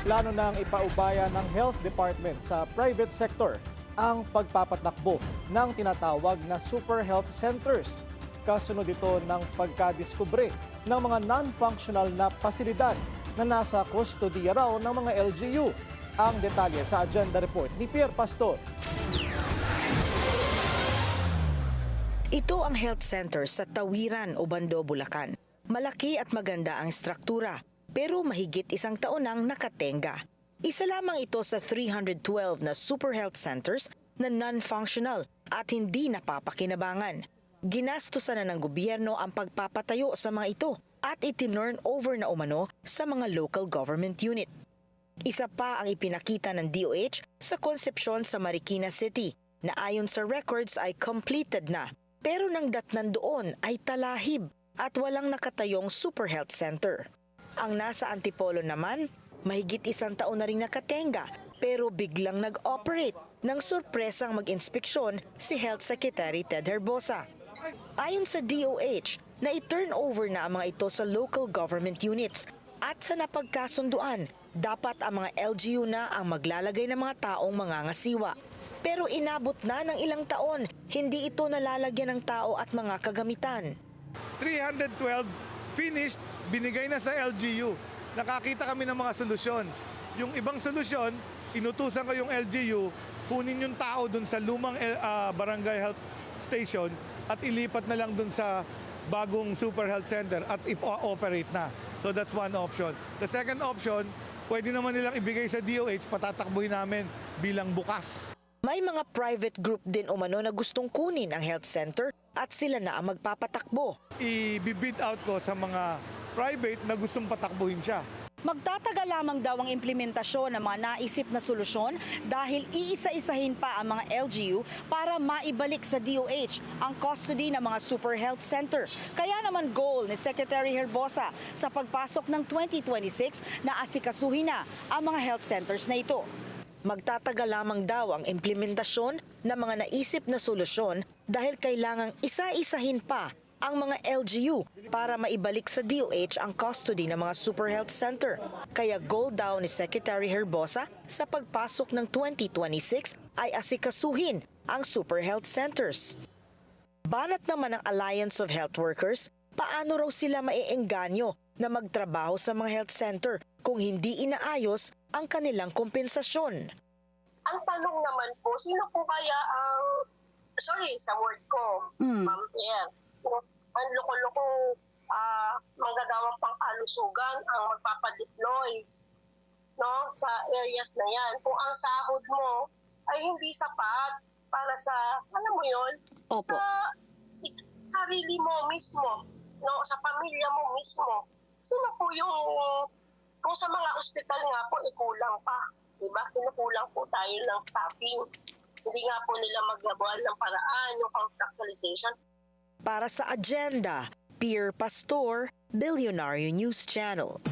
Plano nang ipaubaya ng Health Department sa private sector ang pagpapatakbo ng tinatawag na super health centers. Kasunod ito ng pagkadiskubre ng mga non-functional na pasilidad na nasa kustodiya raw ng mga LGU. Ang detalye sa agenda report ni Pierre Pastor. Ito ang health center sa Tawiran, Obando, Bulacan. Malaki at maganda ang struktura, pero mahigit isang taon nang nakatenga. Isa lamang ito sa 312 na super health centers na non-functional at hindi napapakinabangan. Ginastusan na ng gobyerno ang pagpapatayo sa mga ito at itinurn over na umano sa mga local government unit. Isa pa ang ipinakita ng DOH sa konsepsyon sa Marikina City na ayon sa records ay completed na, pero nang datnan doon ay talahib at walang nakatayong super health center. Ang nasa Antipolo naman, mahigit isang taon na ring nakatenga pero biglang nag-operate nang sorpresang mag-inspeksyon si Health Secretary Ted Herbosa. Ayon sa DOH, na i-turn over na ang mga ito sa local government units at sa napagkasunduan, dapat ang mga LGU na ang maglalagay ng mga taong mangangasiwa. Pero inabot na ng ilang taon, hindi ito nalalagyan ng tao at mga kagamitan. 312 finished, binigay na sa LGU. Nakakita kami ng mga solusyon. Yung ibang solusyon, inutusan ko yung LGU, kunin yung tao dun sa lumang barangay health station at ilipat na lang dun sa bagong super health center at i-operate na. So that's one option. The second option, pwede naman nilang ibigay sa DOH, patatakbuhin namin bilang bukas. May mga private group din umano na gustong kunin ang health center at sila na ang magpapatakbo. I-bid out ko sa mga private na gustong patakbuhin siya. Magtatagal lamang daw ang implementasyon ng mga naisip na solusyon dahil iisa-isahin pa ang mga LGU para maibalik sa DOH ang custody ng mga super health center. Kaya naman goal ni Secretary Herbosa sa pagpasok ng 2026 na asikasuhin na ang mga health centers na ito. Magtatagal lamang daw ang implementasyon ng mga naisip na solusyon dahil kailangang isa-isahin pa ang mga LGU para maibalik sa DOH ang custody ng mga super health center. Kaya goal daw ni Secretary Herbosa sa pagpasok ng 2026 ay asikasuhin ang super health centers. Banat naman ng Alliance of Health Workers, paano raw sila maiengganyo na magtrabaho sa mga health center kung hindi inaayos ang kanilang kompensasyon. Ang tanong naman po, sino po kaya ang, sorry sa word ko, Ma'am Pierre, ang loko-lokong manggagawang pang-alusugan ang magpapadeploy no, sa areas na yan. Kung ang sahod mo ay hindi sapat para sa, alam mo yun, Opo. sa sarili mo mismo, no, sa pamilya mo mismo. Sino po yung, kung sa mga ospital nga po, kulang pa. Diba? Kinukulang po tayo ng staffing. Hindi nga po nila maggabuhan ng paraan yung contractualization. Para sa agenda, Pierre Pastor, Billionaire News Channel.